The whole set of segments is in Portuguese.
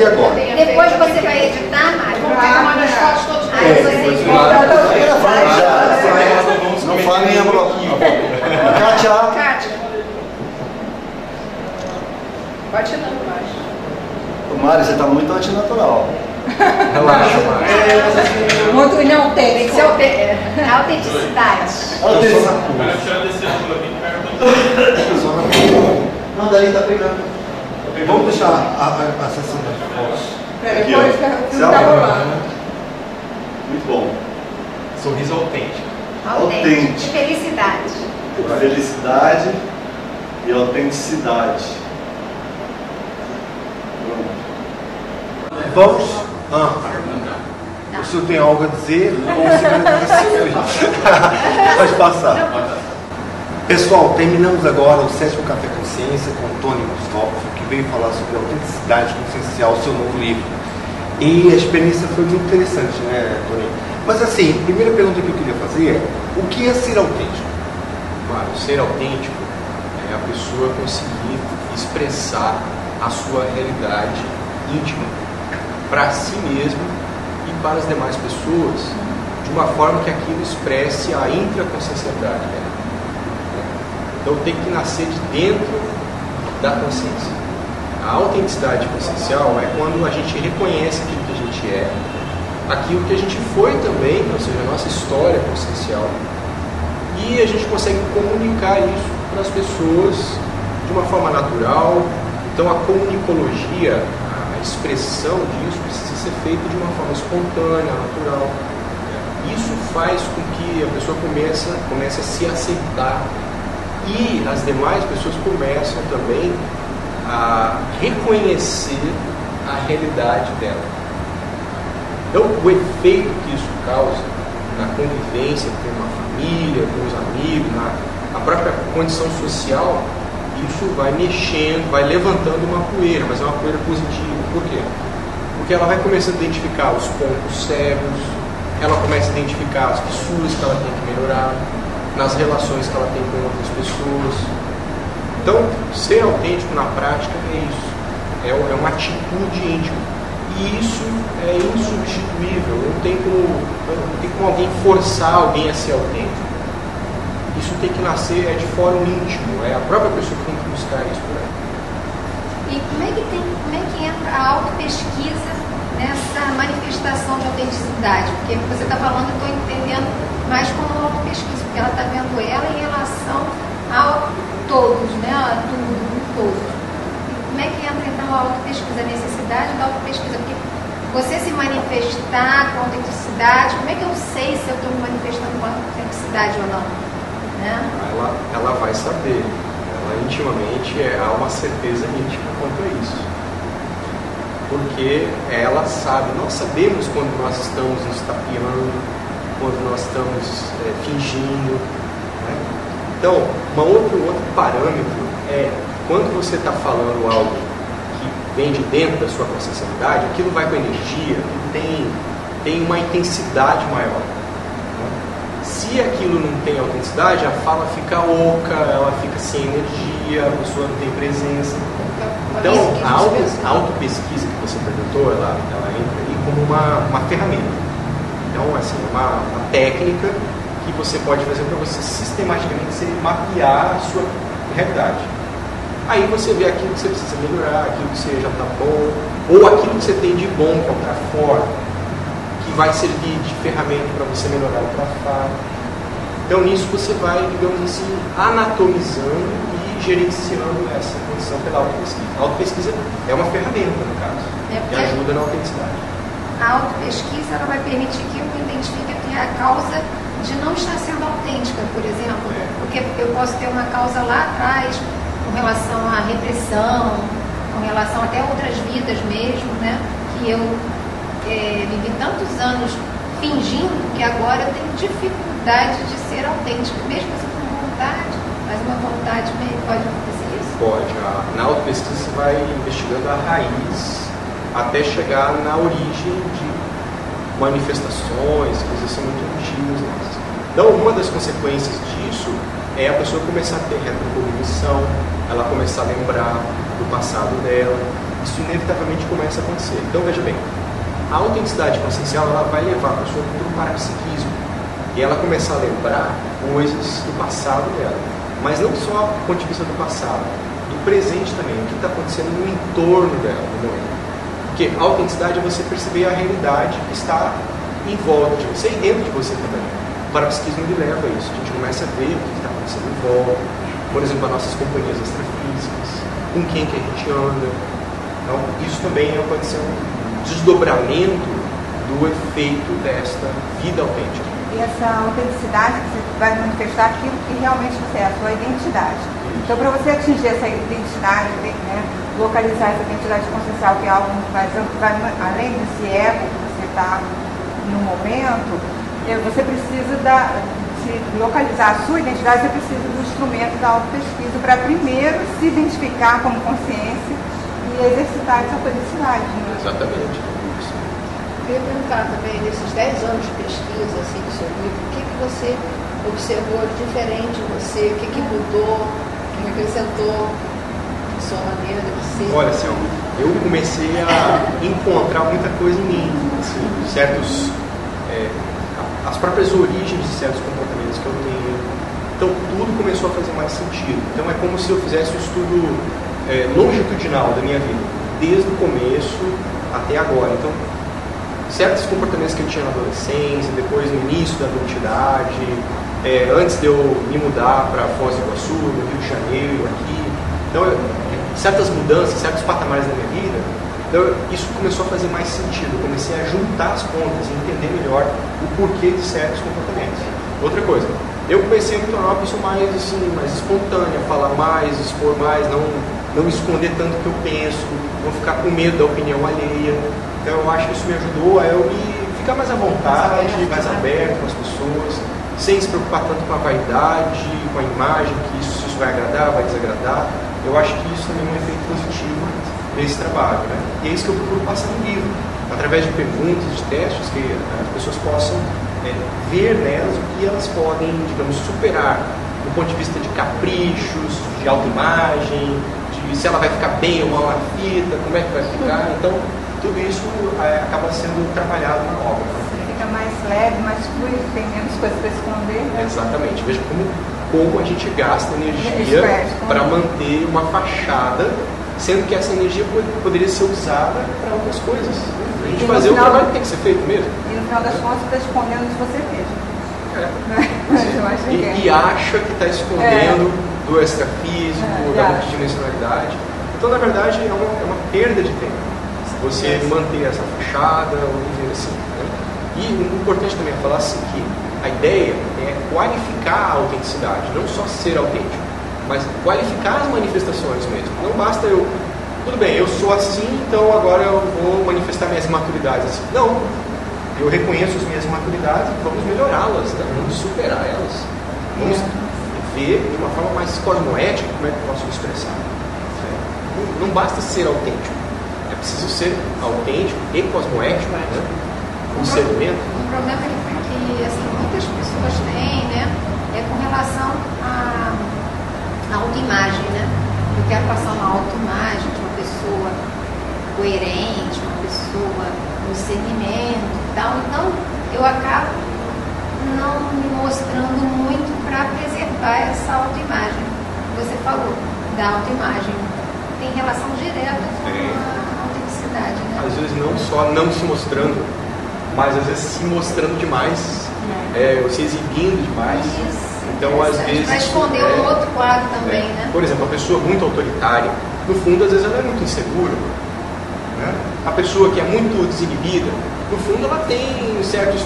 aqui agora. Depois você vai editar, Mário. Vamos pegar uma das fotos todos. Aí você Não fala em envelope. Kátia. Kátia. Vai tirando baixo. Mário, você está muito antinatural. Relaxa, Mário. Muito não tem. Tem que ser autenticidade. Não, daí está pegando. Vamos deixar a sessão das fotos. Depois que o filme tá rolando. Muito bom. Sorriso autêntico. Autêntico. De felicidade. Felicidade e autenticidade. Vamos. O senhor tem algo a dizer? Pode passar. Pessoal, terminamos agora o 7º Café Consciência com Tony Moscoff, que veio falar sobre a autenticidade consciencial, seu novo livro. E a experiência foi muito interessante, né, Tony? Mas assim, a primeira pergunta que eu queria fazer é: o que é ser autêntico? Mário, ser autêntico é a pessoa conseguir expressar a sua realidade íntima para si mesmo e para as demais pessoas de uma forma que aquilo expresse a intraconsciencialidade dela. Então tem que nascer de dentro da consciência. A autenticidade consciencial é quando a gente reconhece aquilo que a gente é, aquilo que a gente foi também, ou seja, a nossa história consciencial, e a gente consegue comunicar isso para as pessoas de uma forma natural. Então a comunicologia, a expressão disso precisa ser feita de uma forma espontânea, natural. Isso faz com que a pessoa comece a se aceitar e as demais pessoas começam também a reconhecer a realidade dela. Então o efeito que isso causa na convivência com uma família, com os amigos, na própria condição social, isso vai mexendo, vai levantando uma poeira, mas é uma poeira positiva. Por quê? Porque ela vai começando a identificar os pontos cegos, ela começa a identificar as fissuras que ela tem que melhorar, nas relações que ela tem com outras pessoas. Então, ser autêntico na prática é isso, é uma atitude íntima. E isso é insubstituível, não tem como alguém forçar alguém a ser autêntico. Isso tem que nascer de fórum íntimo, é a própria pessoa que tem que buscar isso por aí. E como é que entra a autopesquisa nessa manifestação de autenticidade? Porque você está falando, eu estou entendendo mais como autopesquisa, porque ela está vendo ela em relação a todos, né? A tudo, todos. Como é que entra então a autopesquisa, a necessidade da autopesquisa? Porque você se manifestar com autenticidade, como é que eu sei se eu estou me manifestando com autenticidade ou não? Né? Ela vai saber. Ela intimamente há uma certeza íntima quanto a isso. Porque ela sabe, nós sabemos quando nós estamos nos tapeando, quando nós estamos fingindo. Né? Então, outro parâmetro é quando você está falando algo que vem de dentro da sua consciencialidade, aquilo vai com energia, tem uma intensidade maior. Se aquilo não tem autenticidade, a fala fica oca, ela fica sem energia, a pessoa não tem presença. Então, a autopesquisa que você perguntou, ela entra aí como uma ferramenta. Então, assim, uma técnica que você pode fazer para você sistematicamente mapear a sua realidade. Aí você vê aquilo que você precisa melhorar, aquilo que você já está bom, ou aquilo que você tem de bom para fora, que vai servir de ferramenta para você melhorar o para fora. Então nisso você vai, digamos assim, anatomizando e gerenciando essa condição pela autopesquisa. A autopesquisa é uma ferramenta, no caso, que ajuda na autenticidade. A autopesquisa ela vai permitir que eu identifique a causa de não estar sendo autêntica, por exemplo. Porque eu posso ter uma causa lá atrás com relação à repressão, com relação até a outras vidas mesmo, né? Que eu vivi tantos anos fingindo que agora eu tenho dificuldade de ser autêntica, mesmo assim com vontade, mas uma vontade meio, pode acontecer isso? Pode. Na autopesquisa você vai investigando a raiz até chegar na origem de manifestações, coisas assim muito antigas nossas. Então, uma das consequências disso é a pessoa começar a ter retrocognição, ela começar a lembrar do passado dela. isso inevitavelmente começa a acontecer. Então, veja bem, a autenticidade consciencial ela vai levar a pessoa para um parapsiquismo e ela começar a lembrar coisas do passado dela, mas não só do ponto de vista do passado, do presente também, o que está acontecendo no entorno dela no momento. Porque a autenticidade é você perceber a realidade que está em volta de você e dentro de você também. O parapsiquismo ele leva a isso, a gente começa a ver o que está acontecendo em volta, por exemplo, as nossas companhias extrafísicas, com quem que a gente anda. Então, isso também pode ser um desdobramento do efeito desta vida autêntica. E essa autenticidade que você vai manifestar aquilo que realmente você é, a sua identidade. Isso. Então, para você atingir essa identidade, né, localizar essa identidade consciencial, que é algo muito mais amplo, que vai além desse ego que você está no momento, você precisa se localizar a sua identidade, você precisa do instrumento da autopesquisa para primeiro se identificar como consciência e exercitar essa autenticidade. Né? Exatamente. Eu queria perguntar também, nesses 10 anos de pesquisa assim, do seu livro, o que você observou de diferente em você, o que mudou, o que acrescentou na sua maneira de ser? Olha, assim, eu comecei a encontrar muita coisa em mim, assim, certos, as próprias origens de certos comportamentos que eu tenho. Então tudo começou a fazer mais sentido. Então é como se eu fizesse um estudo longitudinal da minha vida, desde o começo até agora. Então, certos comportamentos que eu tinha na adolescência, depois no início da adultidade, antes de eu me mudar para Foz do Iguaçu, no Rio de Janeiro, aqui. Então, certas mudanças, certos patamares da minha vida, então, isso começou a fazer mais sentido. Eu comecei a juntar as pontas e entender melhor o porquê de certos comportamentos. Outra coisa, eu comecei a me tornar uma pessoa mais, assim, mais espontânea, falar mais, expor mais, não esconder tanto o que eu penso, não ficar com medo da opinião alheia. Então eu acho que isso me ajudou a eu ficar mais à vontade, mais aberto com as pessoas, sem se preocupar tanto com a vaidade, com a imagem, que se isso vai agradar, vai desagradar. Eu acho que isso também é um efeito positivo desse trabalho, né? E é isso que eu procuro passar no livro, através de perguntas, de testes, que as pessoas possam ver nelas o que elas podem, digamos, superar do ponto de vista de caprichos, de autoimagem, de se ela vai ficar bem ou mal na fita, como é que vai ficar. Então, tudo isso acaba sendo trabalhado na obra. Fica mais leve, mais fluido, tem menos coisas para esconder. Né? Exatamente. Veja como a gente gasta energia para manter uma fachada, sendo que essa energia poderia ser usada para outras coisas. A gente fazer o trabalho que tem que ser feito mesmo. E no final das contas está escondendo de você mesmo. E acha que está escondendo do extrafísico, da multidimensionalidade. Então, na verdade, é uma perda de tempo. Você manter essa fachada, ou dizer assim. Né? E o importante também é falar assim que a ideia é qualificar a autenticidade, não só ser autêntico, mas qualificar as manifestações mesmo. Não basta tudo bem, eu sou assim, então agora eu vou manifestar minhas imaturidades assim. Não, eu reconheço as minhas imaturidades e vamos melhorá-las, né? Vamos superar elas. Vamos ver de uma forma mais cosmoética como é que eu posso me expressar. Não basta ser autêntico. É preciso ser autêntico e cosmoético, né? Um segmento. Um problema que assim, muitas pessoas têm, né, é com relação à autoimagem, né? Eu quero passar uma autoimagem de uma pessoa coerente, uma pessoa com discernimento e tal. Então, eu acabo não me mostrando muito para preservar essa autoimagem. Você falou da autoimagem. Tem relação direta com a autenticidade, né? Às vezes não só não se mostrando, mas às vezes se mostrando demais, ou se exibindo demais. Isso. Então, às vezes... Para esconder um outro quadro também, né? Por exemplo, a pessoa muito autoritária, no fundo, às vezes ela é muito insegura. Né? A pessoa que é muito desinibida, no fundo, ela tem certos...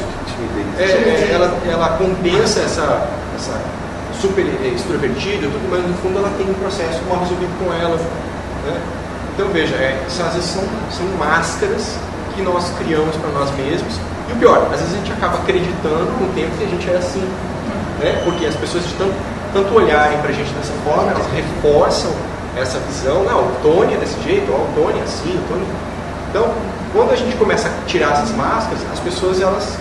ela compensa essa super extrovertida, tudo, mas no fundo ela tem um processo mal resolvido com ela. Né? Então, veja, às vezes são máscaras que nós criamos para nós mesmos. E o pior, às vezes a gente acaba acreditando com o tempo que a gente é assim. Né? Porque as pessoas de tanto olharem para a gente dessa forma, elas reforçam essa visão. Não, o Tony é desse jeito, o Tony é assim, o Tony... Então, quando a gente começa a tirar essas máscaras, as pessoas elas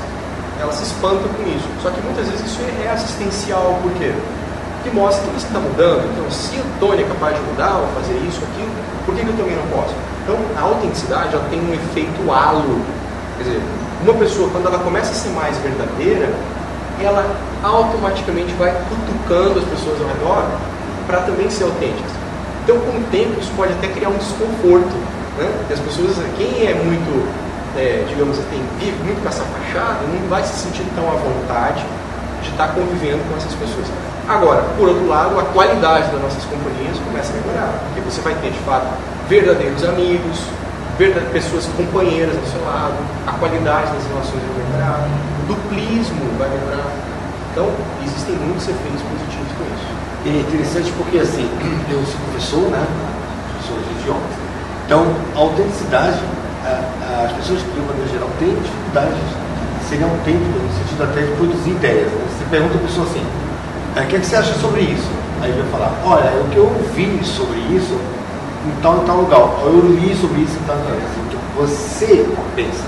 se espantam com isso. Só que muitas vezes isso é assistencial, por quê? Porque mostra que você está mudando. Então, se o Tony é capaz de mudar ou fazer isso, aquilo, por que eu também não posso? Então, a autenticidade ela tem um efeito halo. Quer dizer, uma pessoa, quando ela começa a ser mais verdadeira, ela automaticamente vai cutucando as pessoas ao redor para também ser autênticas. Então, com o tempo, isso pode até criar um desconforto, né? Porque as pessoas, quem é muito, digamos assim, vive muito com essa fachada, não vai se sentir tão à vontade de estar convivendo com essas pessoas. Agora, por outro lado, a qualidade das nossas companhias começa a melhorar, porque você vai ter, de fato, verdadeiros amigos, pessoas companheiras ao seu lado, a qualidade das relações vai melhorar, o duplismo vai melhorar. Então, existem muitos efeitos positivos com isso. E é interessante porque, assim, eu sou professor, né? Professor de idiomas. Então, a autenticidade, as pessoas que, de maneira geral, têm dificuldade de serem autênticas, no sentido até de produzir ideias. Né? Você pergunta a pessoa assim, o que você acha sobre isso? Aí ele vai falar, olha, o que eu ouvi sobre isso em tal lugar, eu li sobre isso em tal lugar. Assim, o que você pensa?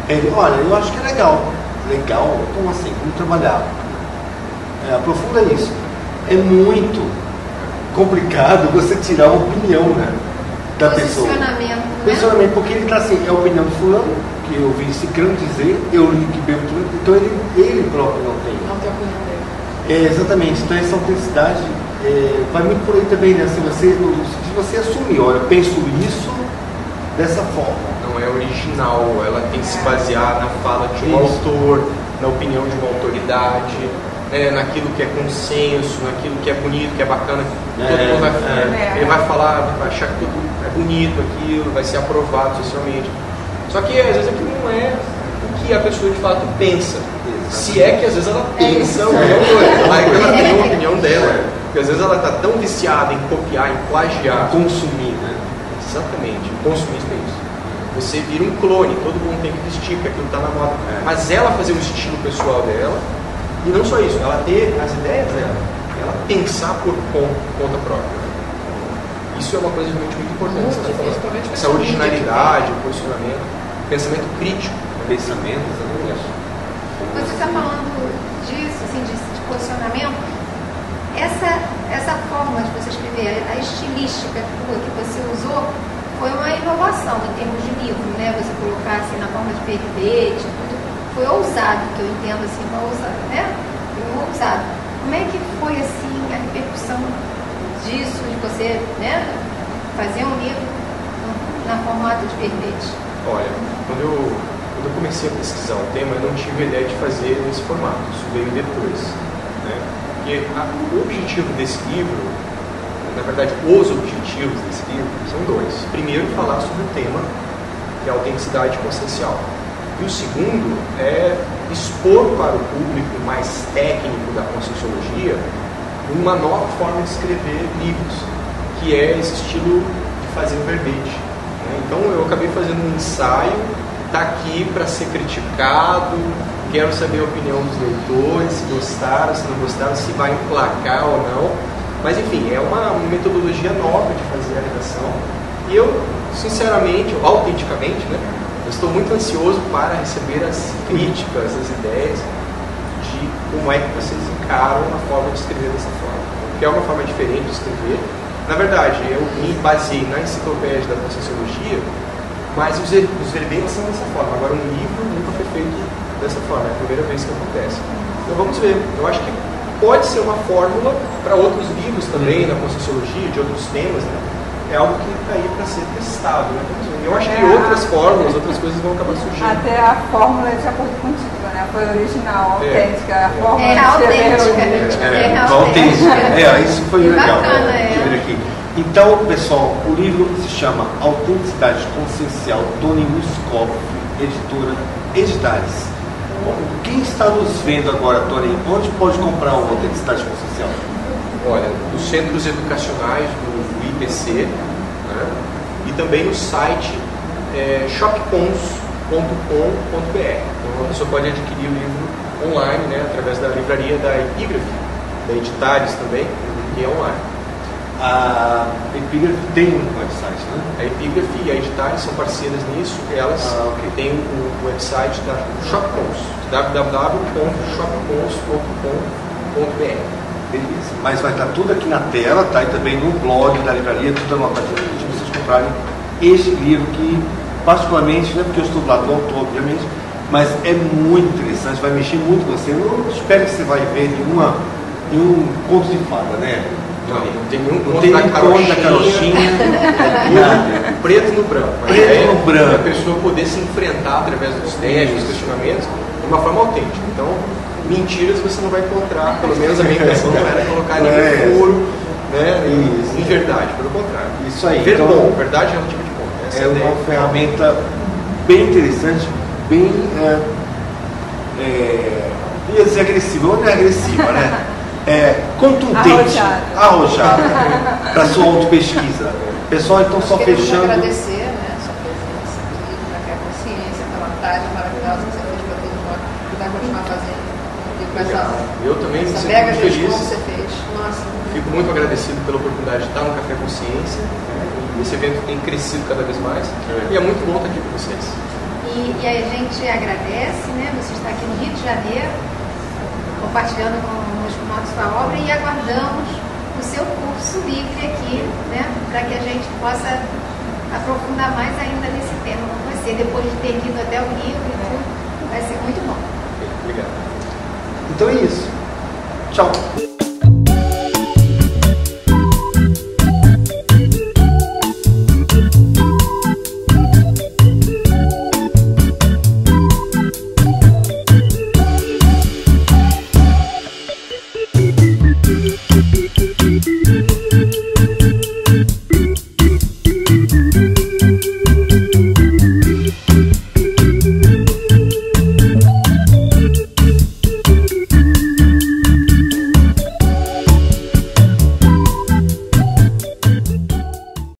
Ele, olha, eu acho que é legal. Legal? Como assim? Vamos trabalhar. Aprofunda isso. É muito complicado você tirar uma opinião, né, da pessoa. Posicionamento, porque ele está assim, é a opinião do fulano, que eu ouvi Cicrano dizer, eu li que bebo tudo, então ele próprio não tem. Não tem a opinião dele. Exatamente, então essa autenticidade vai muito por aí também, né? Se você assumir, olha, eu penso isso dessa forma. Não é original, ela tem que se basear na fala de um autor, na opinião de uma autoridade, naquilo que é consenso, naquilo que é bonito, que é bacana, todo mundo vai, ele vai falar, vai achar que tudo é bonito aquilo, vai ser aprovado socialmente. Só que às vezes aquilo não é o que a pessoa de fato pensa. Se é que às vezes ela pensa alguma coisa, aí ela tem uma opinião dela. Porque às vezes ela está tão viciada em copiar, em plagiar, consumir, né? Exatamente, o consumista é isso. Você vira um clone, todo mundo tem que vestir, porque aquilo está na moda. Mas ela fazer o estilo pessoal dela, e não só isso, ela ter as ideias dela, ela pensar por conta própria. Isso é uma coisa realmente muito importante. Essa originalidade, o posicionamento, pensamento crítico. Pensamento, exatamente. Você está falando disso, assim, de posicionamento. Essa forma de você escrever, a estilística que você usou, foi uma inovação em termos de livro, né? Você colocar assim na forma de verbete, tudo. Foi ousado, que eu entendo assim, né? Foi ousado. Como é que foi assim a repercussão disso, de você, né, fazer um livro na formato de verbete? Olha, quando eu comecei a pesquisar o tema, eu não tive a ideia de fazer nesse formato, isso veio depois, né? Porque o objetivo desse livro, na verdade, os objetivos desse livro são dois. Primeiro, falar sobre o tema, que é a autenticidade consciencial. E o segundo é expor para o público mais técnico da Conscienciologia uma nova forma de escrever livros, que é esse estilo de fazer verbete. Então eu acabei fazendo um ensaio, está aqui para ser criticado, quero saber a opinião dos leitores, se gostaram, se não gostaram, se vai emplacar ou não. Mas enfim, é uma metodologia nova de fazer a redação. E eu, sinceramente, autenticamente, né, eu estou muito ansioso para receber as críticas, as ideias de como é que vocês encaram a forma de escrever dessa forma. Porque é uma forma diferente de escrever. Na verdade, eu me baseei na enciclopédia da Conscienciologia, mas os verbetes são dessa forma. Agora, um livro nunca foi feito dessa forma, é a primeira vez que acontece. Então vamos ver. Eu acho que pode ser uma fórmula para outros livros também na Conscienciologia, de outros temas, né? É algo que está aí para ser testado, né? Eu acho que outras fórmulas, outras coisas vão acabar surgindo. Até a fórmula é de acordo contigo, né? Foi original, autêntica. A fórmula autêntica. Isso foi legal. Bacana, aqui. Então, pessoal, o livro se chama Autenticidade Consciencial, Tony Muscoff, editora Editares. Bom, quem está nos vendo agora, Tony, onde pode comprar uma Autenticidade Consciencial? Olha, nos centros educacionais do IPC, né? E também no site shopcons.com.br. Então a pessoa pode adquirir o livro online, né, através da livraria da Epígrafe, da Editares também, que é online. A Epígrafe tem um website, né? A Epígrafe e a Editares são parceiras nisso, elas têm o website da Shopcons, www.shopcons.com.br. Beleza. Mas vai estar tudo aqui na tela, tá? E também no blog da livraria, tudo anotadinho para vocês comprarem este livro que, particularmente, não é porque eu estou do lado do autor, obviamente, mas é muito interessante, vai mexer muito com você. Eu não espero que você vai ver nenhum conto de fada, né? Não tem nenhum Não conto tem da nenhum conto da carochinha, nada. Preto no branco. A Preto ideia no branco. é a pessoa poder se enfrentar através dos testes, dos questionamentos, de uma forma autêntica. Então, mentiras você não vai encontrar, pelo menos a minha intenção não era colocar nenhum furo, né, em verdade, pelo contrário. Isso aí. Ver Então, bom, verdade relativa de bom. Essa é a ideia. uma ferramenta bem interessante, bem ia dizer agressiva, não é agressiva, né? Contundente, arrojada para sua auto-pesquisa. Pessoal, então só Queremos fechando. agradecer, né, sua presença aqui, da Café Consciência, pela tarde maravilhosa que você fez para todos nós, que vai continuar fazendo. E com Eu também me essa sinto mega muito gestão feliz. que você fez. Nossa. Fico muito agradecido pela oportunidade de estar no Café Consciência. Esse evento tem crescido cada vez mais e é muito bom estar aqui com vocês. E a gente agradece, né? Você está aqui no Rio de Janeiro, compartilhando conosco sua obra e aguardamos o seu curso livre aqui, né? Para que a gente possa aprofundar mais ainda nesse tema com você, depois de ter lido até o livro e tudo. Vai ser muito bom. Obrigado. Então é isso. Tchau.